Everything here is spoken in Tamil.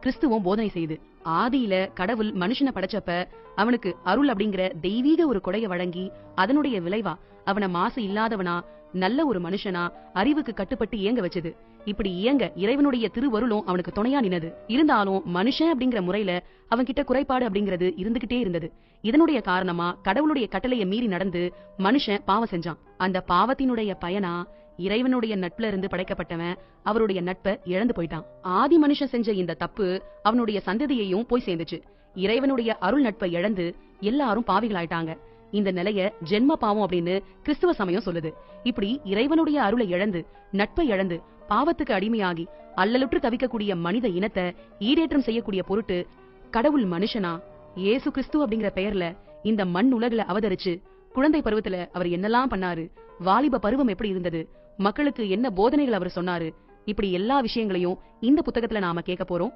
கிறிஸ்துவம் போதனை செய்யுது. ஆதியில கடவுள் மனுஷனை படைச்சப்ப அவனுக்கு அருள் அப்படிங்கிற தெய்வீக ஒரு கொடைய வழங்கி அதனுடைய விளைவா அவனை மாசு இல்லாதவனா, நல்ல ஒரு மனுஷனா, அறிவுக்கு கட்டுப்பட்டு இயங்க வச்சது. இப்படி இயங்க இறைவனுடைய திருவருளும் அவனுக்கு துணையா நின்னது. இருந்தாலும் மனுஷன் அப்படிங்கிற முறையில அவன்கிட்ட குறைபாடு அப்படிங்கிறது இருந்துகிட்டே இருந்தது. இதனுடைய காரணமா கடவுளுடைய கட்டளையை மீறி நடந்து மனுஷன் பாவம் செஞ்சான். அந்த பாவத்தினுடைய பயனா இறைவனுடைய நட்புல இருந்து படைக்கப்பட்டவன் அவருடைய நட்பை இழந்து போயிட்டான். ஆதி மனுஷன் செஞ்ச இந்த தப்பு அவனுடைய சந்ததியையும் போய் சேர்ந்துச்சு. இறைவனுடைய அருள் நட்பை இழந்து எல்லாரும் பாவிகளாயிட்டாங்க. இந்த நிலைய ஜென்ம பாவம் அப்படின்னு கிறிஸ்துவ சமயம் சொல்லுது. இப்படி இறைவனுடைய அருளை இழந்து நட்பை இழந்து பாவத்துக்கு அடிமையாகி அல்லலுற்று தவிக்கக்கூடிய மனித இனத்தை ஈடேற்றம் செய்யக்கூடிய பொருட்டு கடவுள் மனுஷனா இயேசு கிறிஸ்து அப்படிங்கிற பெயர்ல இந்த மண் உலகுல அவதரிச்சு குழந்தை பருவத்துல அவர் என்னெல்லாம் பண்ணாரு, வாலிப பருவம் எப்படி இருந்தது, மக்களுக்கு என்ன போதனைகள் அவர் சொன்னாரு, இப்படி எல்லா விஷயங்களையும் இந்த புத்தகத்துல நாம கேட்க போறோம்.